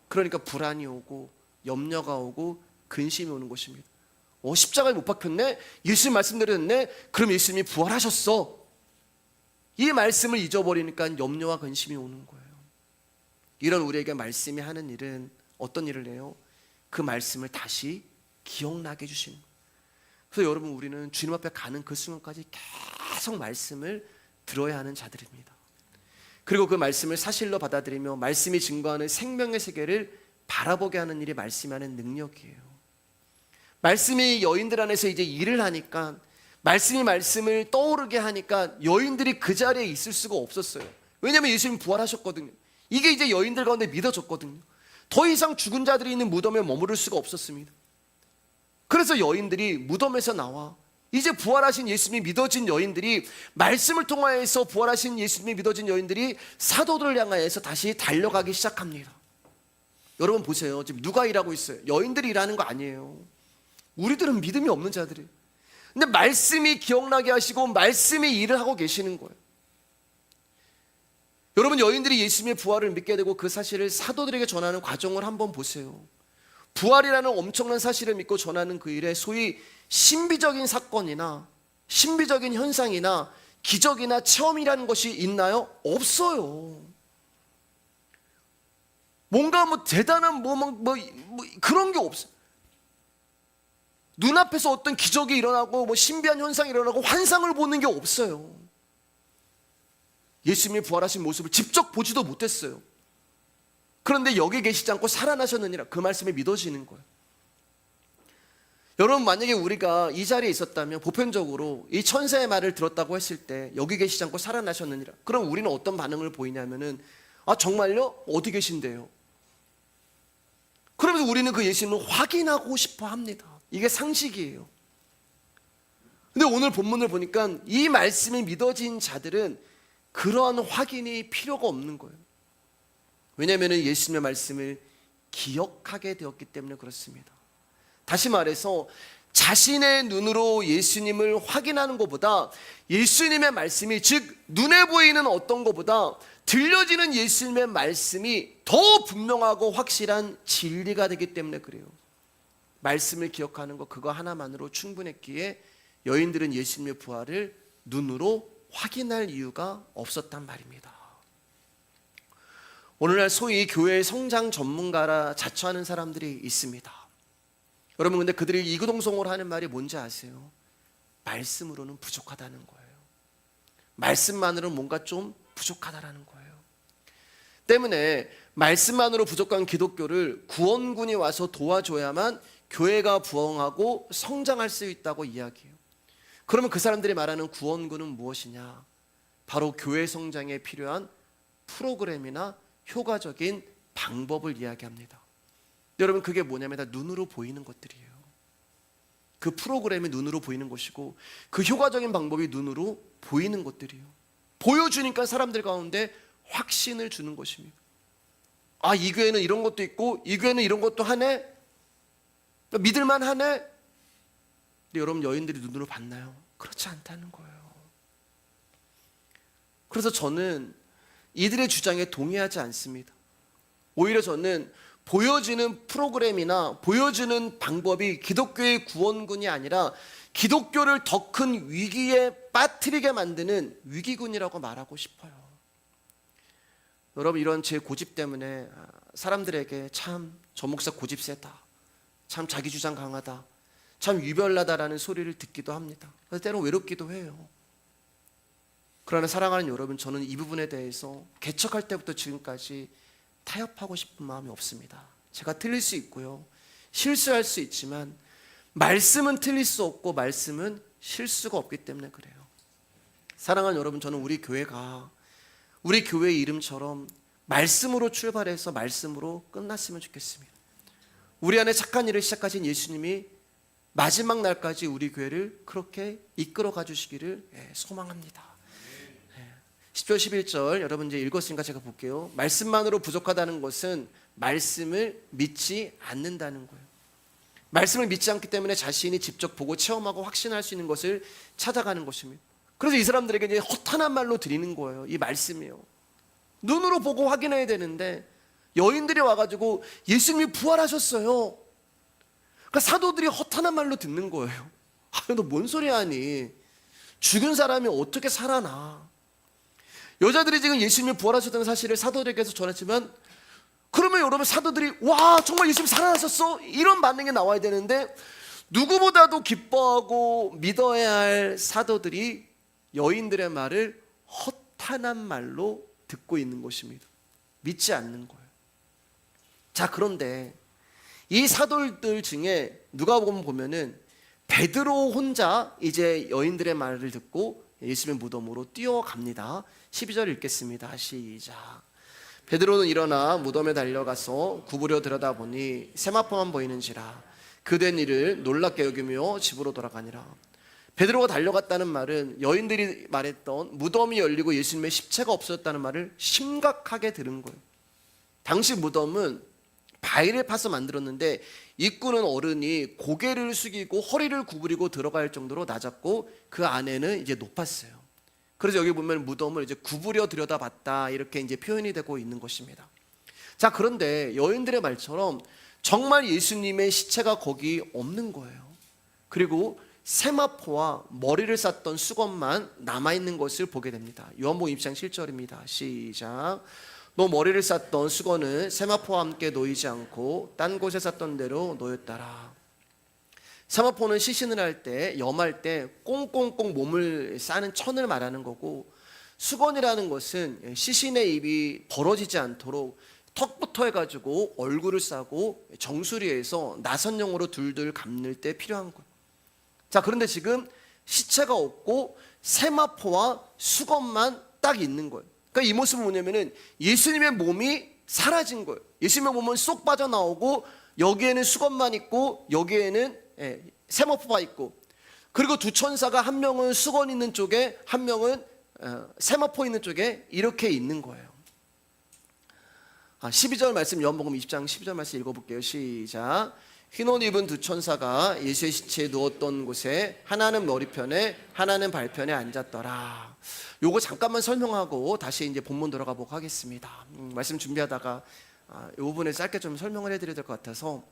그러니까 불안이 오고 염려가 오고 근심이 오는 것입니다. 십자가에 못 박혔네? 예수님 말씀대로 했네? 그럼 예수님이 부활하셨어. 이 말씀을 잊어버리니까 염려와 근심이 오는 거예요. 이런 우리에게 말씀이 하는 일은 어떤 일을 해요? 그 말씀을 다시 기억나게 해주시는 거예요. 그래서 여러분, 우리는 주님 앞에 가는 그 순간까지 계속 말씀을 들어야 하는 자들입니다. 그리고 그 말씀을 사실로 받아들이며 말씀이 증거하는 생명의 세계를 바라보게 하는 일이 말씀이 하는 능력이에요. 말씀이 여인들 안에서 이제 일을 하니까, 말씀이 말씀을 떠오르게 하니까 여인들이 그 자리에 있을 수가 없었어요. 왜냐하면 예수님이 부활하셨거든요. 이게 이제 여인들 가운데 믿어졌거든요. 더 이상 죽은 자들이 있는 무덤에 머무를 수가 없었습니다. 그래서 여인들이 무덤에서 나와 이제 부활하신 예수님이 믿어진 여인들이, 말씀을 통하여서 부활하신 예수님이 믿어진 여인들이 사도들을 향하여서 다시 달려가기 시작합니다. 여러분 보세요. 지금 누가 일하고 있어요? 여인들이 일하는 거 아니에요. 우리들은 믿음이 없는 자들이에요. 근데 말씀이 기억나게 하시고 말씀이 일을 하고 계시는 거예요. 여러분, 여인들이 예수님의 부활을 믿게 되고 그 사실을 사도들에게 전하는 과정을 한번 보세요. 부활이라는 엄청난 사실을 믿고 전하는 그 일에 소위 신비적인 사건이나 신비적인 현상이나 기적이나 체험이라는 것이 있나요? 없어요. 뭔가 대단한 그런 게 없어요. 눈앞에서 어떤 기적이 일어나고 신비한 현상이 일어나고 환상을 보는 게 없어요. 예수님이 부활하신 모습을 직접 보지도 못했어요. 그런데 여기 계시지 않고 살아나셨느니라, 그 말씀이 믿어지는 거예요. 여러분, 만약에 우리가 이 자리에 있었다면 보편적으로 이 천사의 말을 들었다고 했을 때 여기 계시지 않고 살아나셨느니라, 그럼 우리는 어떤 반응을 보이냐면은, 정말요? 어디 계신데요? 그러면서 우리는 그 예수님을 확인하고 싶어 합니다. 이게 상식이에요. 근데 오늘 본문을 보니까 이 말씀이 믿어진 자들은 그러한 확인이 필요가 없는 거예요. 왜냐하면 예수님의 말씀을 기억하게 되었기 때문에 그렇습니다. 다시 말해서 자신의 눈으로 예수님을 확인하는 것보다 예수님의 말씀이, 즉 눈에 보이는 어떤 것보다 들려지는 예수님의 말씀이 더 분명하고 확실한 진리가 되기 때문에 그래요. 말씀을 기억하는 것, 그거 하나만으로 충분했기에 여인들은 예수님의 부활을 눈으로 확인할 이유가 없었단 말입니다. 오늘날 소위 교회의 성장 전문가라 자처하는 사람들이 있습니다. 여러분, 근데 그들이 이구동성으로 하는 말이 뭔지 아세요? 말씀으로는 부족하다는 거예요. 말씀만으로는 뭔가 좀 부족하다라는 거예요. 때문에 말씀만으로 부족한 기독교를 구원군이 와서 도와줘야만 교회가 부흥하고 성장할 수 있다고 이야기해요. 그러면 그 사람들이 말하는 구원군은 무엇이냐? 바로 교회 성장에 필요한 프로그램이나 효과적인 방법을 이야기합니다. 여러분, 그게 뭐냐면 다 눈으로 보이는 것들이에요. 그 프로그램이 눈으로 보이는 것이고 그 효과적인 방법이 눈으로 보이는 것들이에요. 보여주니까 사람들 가운데 확신을 주는 것입니다. 아, 이 교회는 이런 것도 있고 이 교회는 이런 것도 하네, 믿을만 하네. 근데 여러분, 여인들이 눈으로 봤나요? 그렇지 않다는 거예요. 그래서 저는 이들의 주장에 동의하지 않습니다. 오히려 저는 보여지는 프로그램이나 보여주는 방법이 기독교의 구원군이 아니라 기독교를 더 큰 위기에 빠뜨리게 만드는 위기군이라고 말하고 싶어요. 여러분, 이런 제 고집 때문에 사람들에게 참 저 목사 고집 세다, 참 자기 주장 강하다, 참 유별나다라는 소리를 듣기도 합니다. 그래서 때로 외롭기도 해요. 그러나 사랑하는 여러분, 저는 이 부분에 대해서 개척할 때부터 지금까지 타협하고 싶은 마음이 없습니다. 제가 틀릴 수 있고요, 실수할 수 있지만 말씀은 틀릴 수 없고 말씀은 실수가 없기 때문에 그래요. 사랑하는 여러분, 저는 우리 교회가 우리 교회의 이름처럼 말씀으로 출발해서 말씀으로 끝났으면 좋겠습니다. 우리 안에 착한 일을 시작하신 예수님이 마지막 날까지 우리 교회를 그렇게 이끌어 가주시기를 소망합니다. 10절 11절 여러분 이제 읽었으니까 제가 볼게요. 말씀만으로 부족하다는 것은 말씀을 믿지 않는다는 거예요. 말씀을 믿지 않기 때문에 자신이 직접 보고 체험하고 확신할 수 있는 것을 찾아가는 것입니다. 그래서 이 사람들에게 이제 허탄한 말로 드리는 거예요. 이 말씀이요, 눈으로 보고 확인해야 되는데 여인들이 와가지고 예수님이 부활하셨어요. 그러니까 사도들이 허탄한 말로 듣는 거예요. 아, 너 뭔 소리 하니? 죽은 사람이 어떻게 살아나? 여자들이 지금 예수님이 부활하셨다는 사실을 사도들에게서 전했지만, 그러면 여러분, 사도들이 와, 정말 예수님 살아나셨어? 이런 반응이 나와야 되는데 누구보다도 기뻐하고 믿어야 할 사도들이 여인들의 말을 허탄한 말로 듣고 있는 것입니다. 믿지 않는 거예요. 자, 그런데 이 사도들 중에 누가 보면은 베드로 혼자 이제 여인들의 말을 듣고 예수님의 무덤으로 뛰어갑니다. 12절 읽겠습니다. 시작. 베드로는 일어나 무덤에 달려가서 구부려 들여다보니 세마포만 보이는지라 그 된 일을 놀랍게 여기며 집으로 돌아가니라. 베드로가 달려갔다는 말은 여인들이 말했던 무덤이 열리고 예수님의 십체가 없어졌다는 말을 심각하게 들은 거예요. 당시 무덤은 바위를 파서 만들었는데 입구는 어른이 고개를 숙이고 허리를 구부리고 들어갈 정도로 낮았고 그 안에는 이제 높았어요. 그래서 여기 보면 무덤을 이제 구부려 들여다봤다 이렇게 이제 표현이 되고 있는 것입니다. 자, 그런데 여인들의 말처럼 정말 예수님의 시체가 거기 없는 거예요. 그리고 세마포와 머리를 쌌던 수건만 남아있는 것을 보게 됩니다. 요한복음 2장 7절입니다. 시작. 너 머리를 쌌던 수건은 세마포와 함께 놓이지 않고 딴 곳에 쌌던 대로 놓였더라. 세마포는 시신을 할 때, 염할 때 꽁꽁꽁 몸을 싸는 천을 말하는 거고, 수건이라는 것은 시신의 입이 벌어지지 않도록 턱부터 해가지고 얼굴을 싸고 정수리에서 나선형으로 둘둘 감을 때 필요한 거예요. 자, 그런데 지금 시체가 없고 세마포와 수건만 딱 있는 거예요. 그러니까 이 모습은 뭐냐면은 예수님의 몸이 사라진 거예요. 예수님의 몸은 쏙 빠져나오고 여기에는 수건만 있고 여기에는 세마포가 있고, 그리고 두 천사가 한 명은 수건 있는 쪽에 한 명은 세마포 있는 쪽에 이렇게 있는 거예요. 12절 말씀, 요한복음 20장 12절 말씀 읽어볼게요. 시작. 흰 옷 입은 두 천사가 예수의 시체에 누웠던 곳에 하나는 머리편에 하나는 발편에 앉았더라. 요거 잠깐만 설명하고 다시 이제 본문 들어가 보도록 하겠습니다. 말씀 준비하다가 이 부분에 짧게 좀 설명을 해드려야 될 것 같아서,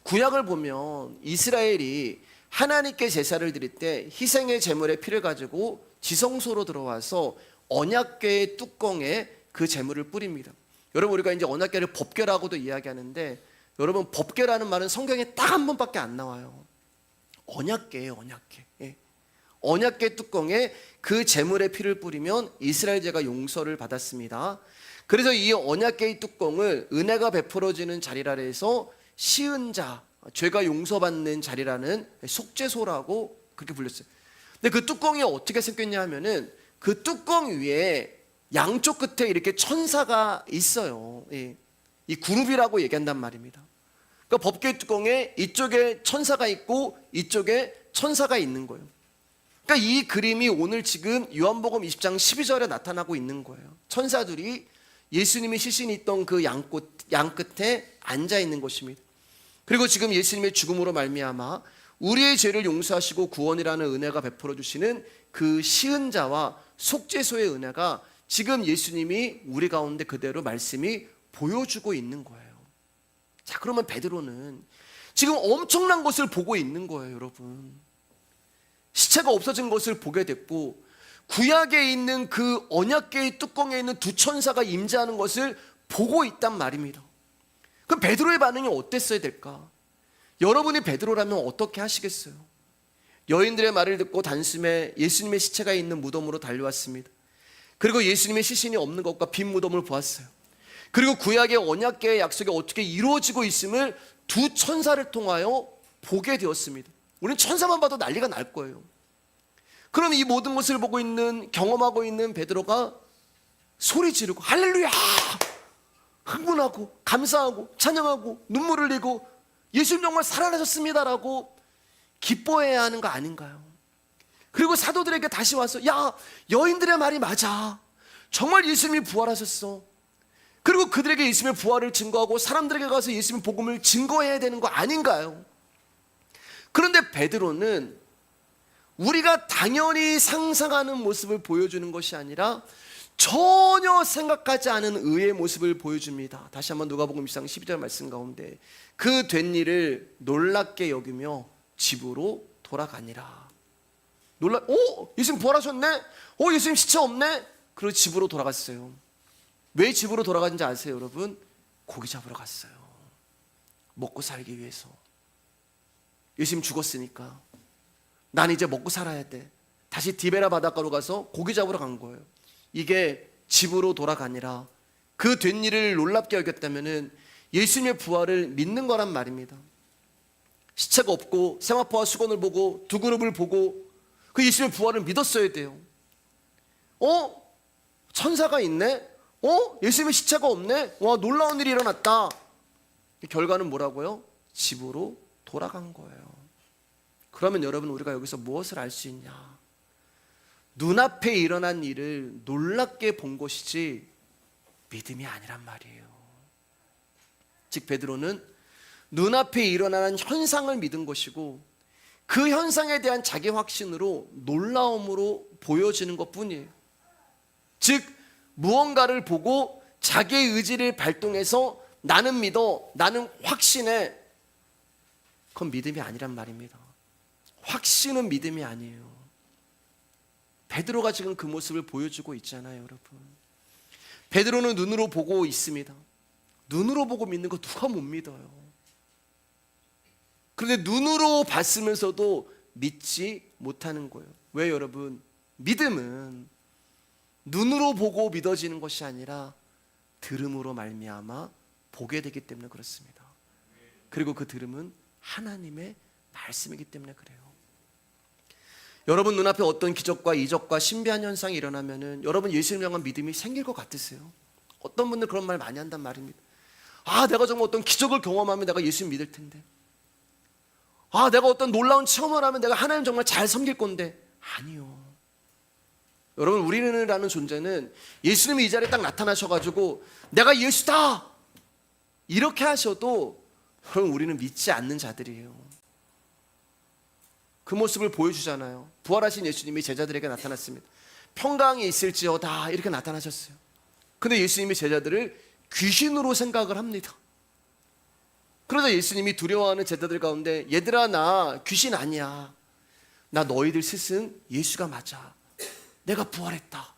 구약을 보면 이스라엘이 하나님께 제사를 드릴 때 희생의 제물의 피를 가지고 지성소로 들어와서 언약궤의 뚜껑에 그 제물을 뿌립니다. 여러분, 우리가 이제 언약궤를 법궤라고도 이야기하는데, 여러분, 법궤라는 말은 성경에 딱 한 번밖에 안 나와요. 언약궤예요, 언약궤. 예. 언약궤 뚜껑에 그 제물의 피를 뿌리면 이스라엘 죄가 용서를 받았습니다. 그래서 이 언약궤의 뚜껑을 은혜가 베풀어지는 자리라 해서 시은 자, 죄가 용서받는 자리라는 속죄소라고 그렇게 불렸어요. 근데 그 뚜껑이 어떻게 생겼냐 하면은 그 뚜껑 위에 양쪽 끝에 이렇게 천사가 있어요. 예. 이 그룹이라고 얘기한단 말입니다. 그러니까 법궤 뚜껑에 이쪽에 천사가 있고 이쪽에 천사가 있는 거예요. 그러니까 이 그림이 오늘 지금 요한복음 20장 12절에 나타나고 있는 거예요. 천사들이 예수님이 시신이 있던 그 양 끝에 앉아 있는 것입니다. 그리고 지금 예수님의 죽음으로 말미암아 우리의 죄를 용서하시고 구원이라는 은혜가 베풀어 주시는 그 시은 자와 속죄소의 은혜가 지금 예수님이 우리 가운데 그대로 말씀이 보여주고 있는 거예요. 자, 그러면 베드로는 지금 엄청난 것을 보고 있는 거예요, 여러분. 시체가 없어진 것을 보게 됐고, 구약에 있는 그 언약궤의 뚜껑에 있는 두 천사가 임재하는 것을 보고 있단 말입니다. 그럼 베드로의 반응이 어땠어야 될까? 여러분이 베드로라면 어떻게 하시겠어요? 여인들의 말을 듣고 단숨에 예수님의 시체가 있는 무덤으로 달려왔습니다. 그리고 예수님의 시신이 없는 것과 빈 무덤을 보았어요. 그리고 구약의 언약궤의 약속이 어떻게 이루어지고 있음을 두 천사를 통하여 보게 되었습니다. 우리는 천사만 봐도 난리가 날 거예요. 그럼 이 모든 것을 보고 있는, 경험하고 있는 베드로가 소리 지르고 할렐루야! 흥분하고 감사하고 찬양하고 눈물 흘리고 예수님 정말 살아나셨습니다라고 기뻐해야 하는 거 아닌가요? 그리고 사도들에게 다시 와서, 야, 여인들의 말이 맞아. 정말 예수님이 부활하셨어. 그리고 그들에게 예수님의 부활을 증거하고 사람들에게 가서 예수님의 복음을 증거해야 되는 거 아닌가요? 그런데 베드로는 우리가 당연히 상상하는 모습을 보여주는 것이 아니라 전혀 생각하지 않은 의의 모습을 보여줍니다. 다시 한번 누가복음 20장 12절 말씀 가운데 그 된 일을 놀랍게 여기며 집으로 돌아가니라. 예수님 부활하셨네? 예수님 시체 없네? 그리고 집으로 돌아갔어요. 왜 집으로 돌아갔는지 아세요, 여러분? 고기 잡으러 갔어요. 먹고 살기 위해서. 예수님 죽었으니까 난 이제 먹고 살아야 돼. 다시 디베라 바닷가로 가서 고기 잡으러 간 거예요. 이게 집으로 돌아가니라. 그 된 일을 놀랍게 여겼다면은 예수님의 부활을 믿는 거란 말입니다. 시체가 없고 세마포와 수건을 보고 두 그룹을 보고 그 예수님의 부활을 믿었어야 돼요. 천사가 있네? 예수님의 시체가 없네? 와, 놀라운 일이 일어났다. 결과는 뭐라고요? 집으로 돌아간 거예요. 그러면 여러분, 우리가 여기서 무엇을 알 수 있냐? 눈앞에 일어난 일을 놀랍게 본 것이지 믿음이 아니란 말이에요. 즉 베드로는 눈앞에 일어나는 현상을 믿은 것이고 그 현상에 대한 자기 확신으로 놀라움으로 보여지는 것뿐이에요. 즉 무언가를 보고 자기의 의지를 발동해서 나는 믿어, 나는 확신해. 그건 믿음이 아니란 말입니다. 확신은 믿음이 아니에요. 베드로가 지금 그 모습을 보여주고 있잖아요, 여러분. 베드로는 눈으로 보고 있습니다. 눈으로 보고 믿는 거 누가 못 믿어요. 그런데 눈으로 봤으면서도 믿지 못하는 거예요. 왜 여러분? 믿음은 눈으로 보고 믿어지는 것이 아니라 들음으로 말미암아 보게 되기 때문에 그렇습니다. 그리고 그 들음은 하나님의 말씀이기 때문에 그래요. 여러분 눈앞에 어떤 기적과 이적과 신비한 현상이 일어나면은 여러분 예수님 향한 믿음이 생길 것 같으세요? 어떤 분들 그런 말 많이 한단 말입니다. 내가 정말 어떤 기적을 경험하면 내가 예수님 믿을 텐데. 내가 어떤 놀라운 체험을 하면 내가 하나님 정말 잘 섬길 건데. 아니요. 여러분, 우리라는 존재는 예수님이 이 자리에 딱 나타나셔가지고 내가 예수다 이렇게 하셔도 그럼 우리는 믿지 않는 자들이에요. 그 모습을 보여주잖아요. 부활하신 예수님이 제자들에게 나타났습니다. 평강이 있을지어다 이렇게 나타나셨어요. 근데 예수님이 제자들을 귀신으로 생각을 합니다. 그러자 예수님이 두려워하는 제자들 가운데 얘들아 나 귀신 아니야. 나 너희들 스승 예수가 맞아. 내가 부활했다.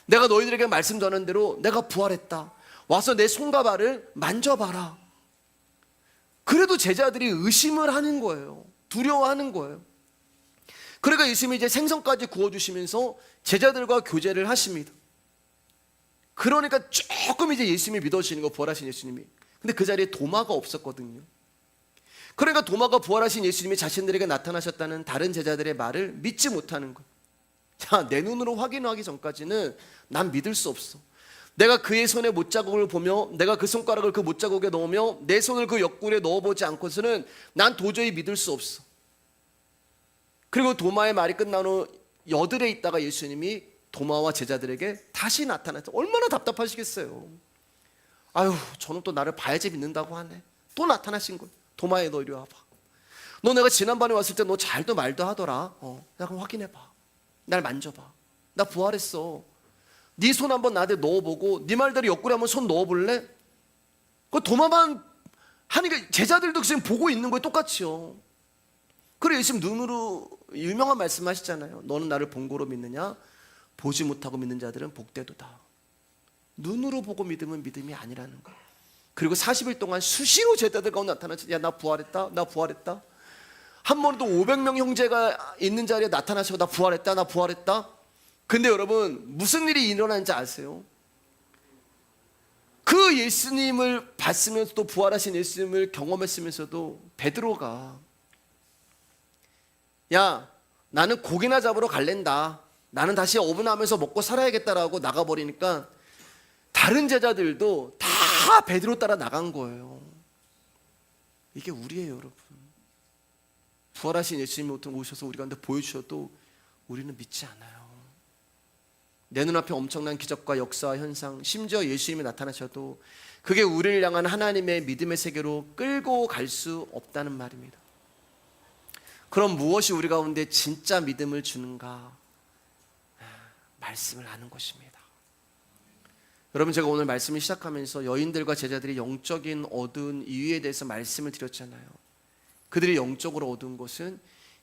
내가 너희들에게 말씀 전한 대로 내가 부활했다. 와서 내 손과 발을 만져봐라. 그래도 제자들이 의심을 하는 거예요. 두려워하는 거예요. 그러니까 예수님이 이제 생선까지 구워주시면서 제자들과 교제를 하십니다. 그러니까 조금 이제 예수님이 믿어지는 거, 부활하신 예수님이. 근데 그 자리에 도마가 없었거든요. 그러니까 도마가 부활하신 예수님이 자신들에게 나타나셨다는 다른 제자들의 말을 믿지 못하는 거예요. 자, 내 눈으로 확인하기 전까지는 난 믿을 수 없어. 내가 그의 손에 못자국을 보며 내가 그 손가락을 그 못자국에 넣으며 내 손을 그 옆구리에 넣어보지 않고서는 난 도저히 믿을 수 없어. 그리고 도마의 말이 끝난 후 여들에 있다가 예수님이 도마와 제자들에게 다시 나타났죠. 얼마나 답답하시겠어요. 아유, 저는 또 나를 봐야지 믿는다고 하네. 또 나타나신 거예요. 도마에 너 이리 와봐. 너 내가 지난번에 왔을 때 너 잘도 말도 하더라. 야, 그럼 확인해봐. 날 만져봐. 나 부활했어. 네 손 한번 나한테 넣어보고 네 말대로 옆구리 한번 손 넣어볼래? 그 도마만 하니까 제자들도 지금 보고 있는 거예요. 똑같이요. 그래 예수님 눈으로 유명한 말씀하시잖아요. 너는 나를 본 거로 믿느냐? 보지 못하고 믿는 자들은 복되도다. 눈으로 보고 믿으면 믿음이 아니라는 거예요. 그리고 40일 동안 수시로 제자들 가운데 나타나서 야, 나 부활했다. 나 부활했다. 한 번도 500명 형제가 있는 자리에 나타나시고 나 부활했다. 나 부활했다. 근데 여러분 무슨 일이 일어난지 아세요? 그 예수님을 봤으면서도 부활하신 예수님을 경험했으면서도 베드로가 야, 나는 고기나 잡으러 갈랜다. 나는 다시 어분하면서 먹고 살아야겠다라고 나가버리니까 다른 제자들도 다 베드로 따라 나간 거예요. 이게 우리예요, 여러분. 부활하신 예수님이 오셔서 우리 가운데 보여주셔도 우리는 믿지 않아요. 내 눈앞에 엄청난 기적과 역사와 현상, 심지어 예수님이 나타나셔도 그게 우리를 향한 하나님의 믿음의 세계로 끌고 갈 수 없다는 말입니다. 그럼 무엇이 우리 가운데 진짜 믿음을 주는가? 말씀을 아는 것입니다. 여러분, 제가 오늘 말씀을 시작하면서 여인들과 제자들이 영적인 어두운 이유에 대해서 말씀을 드렸잖아요. 그들이 영적으로 어두운 것은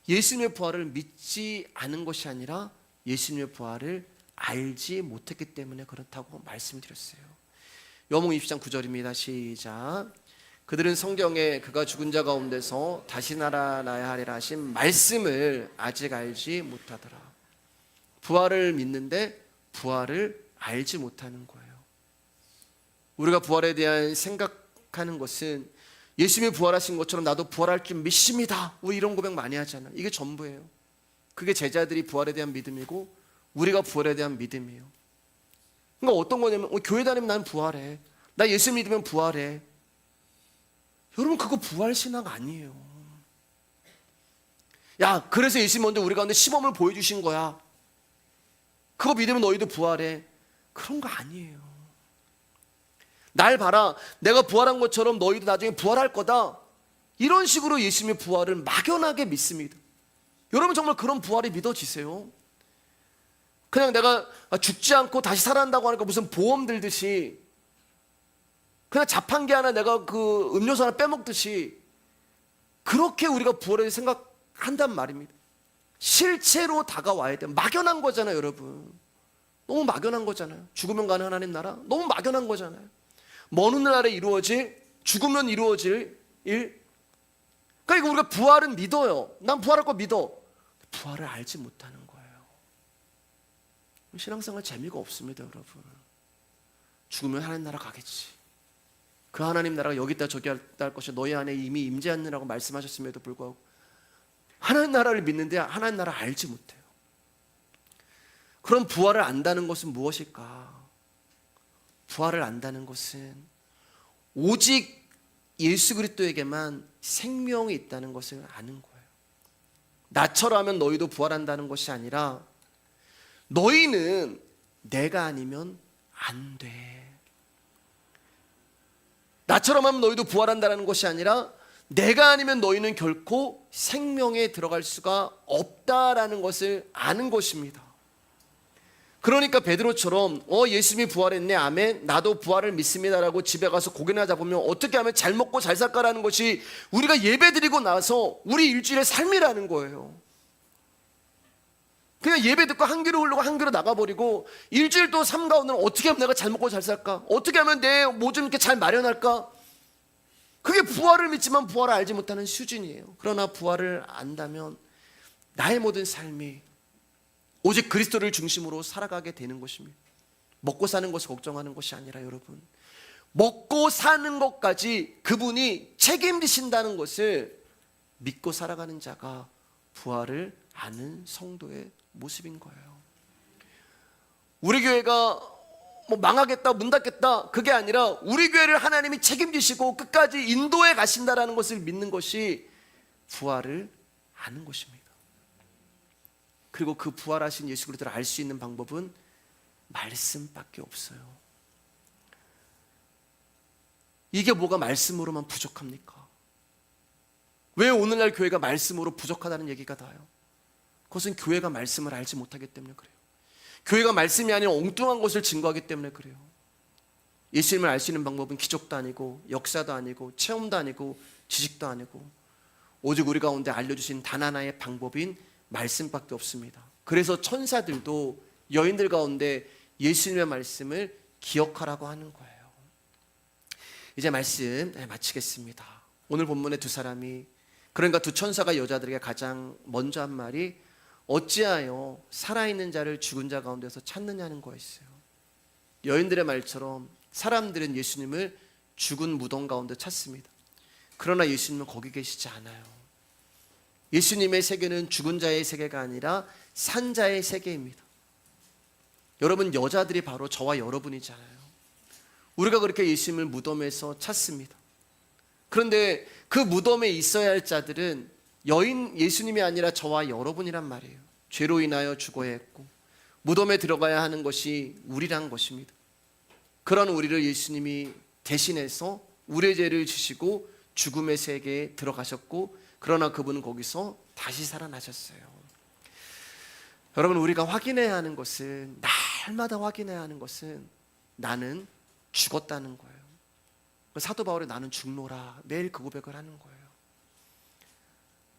예수님의 부활을 믿지 않은 것이 아니라 예수님의 부활을 알지 못했기 때문에 그렇다고 말씀드렸어요. 요한복음 20장 9절입니다. 시작. 그들은 성경에 그가 죽은 자 가운데서 다시 살아나야 하리라 하신 말씀을 아직 알지 못하더라. 부활을 믿는데 부활을 알지 못하는 거예요. 우리가 부활에 대한 생각하는 것은 예수님이 부활하신 것처럼 나도 부활할 줄 믿습니다. 우리 이런 고백 많이 하잖아요. 이게 전부예요. 그게 제자들이 부활에 대한 믿음이고 우리가 부활에 대한 믿음이에요. 그러니까 어떤 거냐면 교회 다니면 난 부활해. 나 예수 믿으면 부활해. 여러분 그거 부활 신앙 아니에요. 야, 그래서 예수님 먼저 우리 가운데 시범을 보여주신 거야. 그거 믿으면 너희도 부활해. 그런 거 아니에요. 날 봐라. 내가 부활한 것처럼 너희도 나중에 부활할 거다. 이런 식으로 예수님의 부활을 막연하게 믿습니다. 여러분 정말 그런 부활이 믿어지세요? 그냥 내가 죽지 않고 다시 살아난다고 하니까 무슨 보험 들듯이 그냥 자판기 하나 내가 그 음료수 하나 빼먹듯이 그렇게 우리가 부활을 생각한단 말입니다. 실체로 다가와야 돼요. 막연한 거잖아요, 여러분. 너무 막연한 거잖아요. 죽으면 가는 하나님 나라 너무 막연한 거잖아요. 먼 훗날에 이루어질, 죽으면 이루어질 일. 그러니까 우리가 부활은 믿어요. 난 부활할 거 믿어. 부활을 알지 못하는 거예요. 신앙생활 재미가 없습니다, 여러분. 죽으면 하나님 나라 가겠지. 그 하나님 나라가 여기 있다 저기 있다 할 것이 너희 안에 이미 임재하느라고 말씀하셨음에도 불구하고 하나님 나라를 믿는데 하나님 나라 알지 못해요. 그럼 부활을 안다는 것은 무엇일까? 부활을 안다는 것은 오직 예수 그리스도에게만 생명이 있다는 것을 아는 거예요. 나처럼 하면 너희도 부활한다는 것이 아니라 너희는 내가 아니면 안 돼. 나처럼 하면 너희도 부활한다는 것이 아니라 내가 아니면 너희는 결코 생명에 들어갈 수가 없다라는 것을 아는 것입니다. 그러니까 베드로처럼 예수님이 부활했네, 아멘, 나도 부활을 믿습니다라고 집에 가서 고개나 잡으면 어떻게 하면 잘 먹고 잘 살까라는 것이 우리가 예배드리고 나서 우리 일주일의 삶이라는 거예요. 그냥 예배 듣고 한 귀로 흐르고 한 귀로 나가버리고 일주일 또 삶 가운데는 어떻게 하면 내가 잘 먹고 잘 살까, 어떻게 하면 내 뭐 좀 이렇게 잘 마련할까, 그게 부활을 믿지만 부활을 알지 못하는 수준이에요. 그러나 부활을 안다면 나의 모든 삶이 오직 그리스도를 중심으로 살아가게 되는 것입니다. 먹고 사는 것을 걱정하는 것이 아니라, 여러분, 먹고 사는 것까지 그분이 책임지신다는 것을 믿고 살아가는 자가 부활을 아는 성도의 모습인 거예요. 우리 교회가 뭐 망하겠다, 문 닫겠다, 그게 아니라 우리 교회를 하나님이 책임지시고 끝까지 인도해 가신다라는 것을 믿는 것이 부활을 아는 것입니다. 그리고 그 부활하신 예수 그리스도를 알 수 있는 방법은 말씀밖에 없어요. 이게 뭐가 말씀으로만 부족합니까? 왜 오늘날 교회가 말씀으로 부족하다는 얘기가 나요? 그것은 교회가 말씀을 알지 못하기 때문에 그래요. 교회가 말씀이 아닌 엉뚱한 것을 증거하기 때문에 그래요. 예수님을 알 수 있는 방법은 기적도 아니고 역사도 아니고 체험도 아니고 지식도 아니고 오직 우리 가운데 알려주신 단 하나의 방법인 말씀밖에 없습니다. 그래서 천사들도 여인들 가운데 예수님의 말씀을 기억하라고 하는 거예요. 이제 말씀 마치겠습니다. 오늘 본문의 두 사람이, 그러니까 두 천사가 여자들에게 가장 먼저 한 말이 어찌하여 살아있는 자를 죽은 자 가운데서 찾느냐는 거였어요. 여인들의 말처럼 사람들은 예수님을 죽은 무덤 가운데 찾습니다. 그러나 예수님은 거기 계시지 않아요. 예수님의 세계는 죽은 자의 세계가 아니라 산 자의 세계입니다. 여러분, 여자들이 바로 저와 여러분이잖아요. 우리가 그렇게 예수님을 무덤에서 찾습니다. 그런데 그 무덤에 있어야 할 자들은 여인 예수님이 아니라 저와 여러분이란 말이에요. 죄로 인하여 죽어야 했고 무덤에 들어가야 하는 것이 우리란 것입니다. 그런 우리를 예수님이 대신해서 우리의 죄를 지시고 죽음의 세계에 들어가셨고, 그러나 그분은 거기서 다시 살아나셨어요. 여러분, 우리가 확인해야 하는 것은, 날마다 확인해야 하는 것은 나는 죽었다는 거예요. 사도 바울이 나는 죽노라 매일 그 고백을 하는 거예요.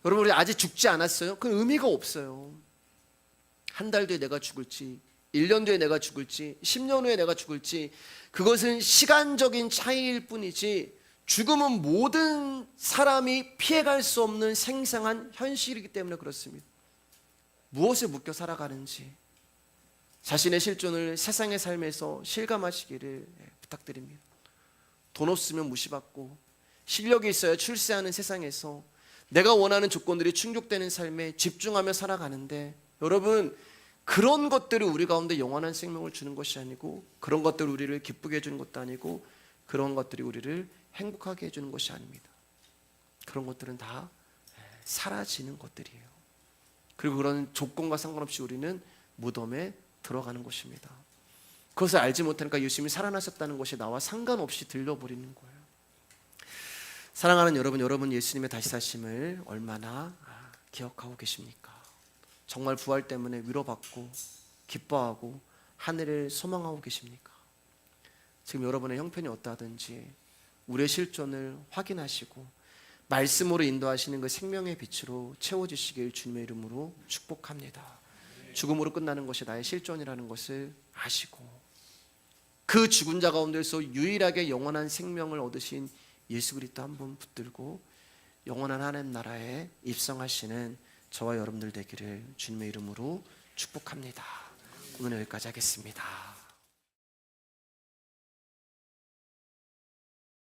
여러분, 우리 아직 죽지 않았어요? 그건 의미가 없어요. 한 달 뒤에 내가 죽을지, 1년 뒤에 내가 죽을지, 10년 후에 내가 죽을지, 그것은 시간적인 차이일 뿐이지 죽음은 모든 사람이 피해갈 수 없는 생생한 현실이기 때문에 그렇습니다. 무엇에 묶여 살아가는지 자신의 실존을 세상의 삶에서 실감하시기를 부탁드립니다. 돈 없으면 무시받고 실력이 있어야 출세하는 세상에서 내가 원하는 조건들이 충족되는 삶에 집중하며 살아가는데, 여러분, 그런 것들이 우리 가운데 영원한 생명을 주는 것이 아니고, 그런 것들이 우리를 기쁘게 해주는 것도 아니고, 그런 것들이 우리를 행복하게 해주는 것이 아닙니다. 그런 것들은 다 사라지는 것들이에요. 그리고 그런 조건과 상관없이 우리는 무덤에 들어가는 것입니다. 그것을 알지 못하니까 예수님이 살아나셨다는 것이 나와 상관없이 들려버리는 거예요. 사랑하는 여러분, 여러분 예수님의 다시 사심을 얼마나 기억하고 계십니까? 정말 부활 때문에 위로받고 기뻐하고 하늘을 소망하고 계십니까? 지금 여러분의 형편이 어떠하든지 우리의 실존을 확인하시고 말씀으로 인도하시는 그 생명의 빛으로 채워주시길 주님의 이름으로 축복합니다. 죽음으로 끝나는 것이 나의 실존이라는 것을 아시고 그 죽은 자 가운데서 유일하게 영원한 생명을 얻으신 예수 그리스도 한 분 붙들고 영원한 하나님 나라에 입성하시는 저와 여러분들 되기를 주님의 이름으로 축복합니다. 오늘 여기까지 하겠습니다.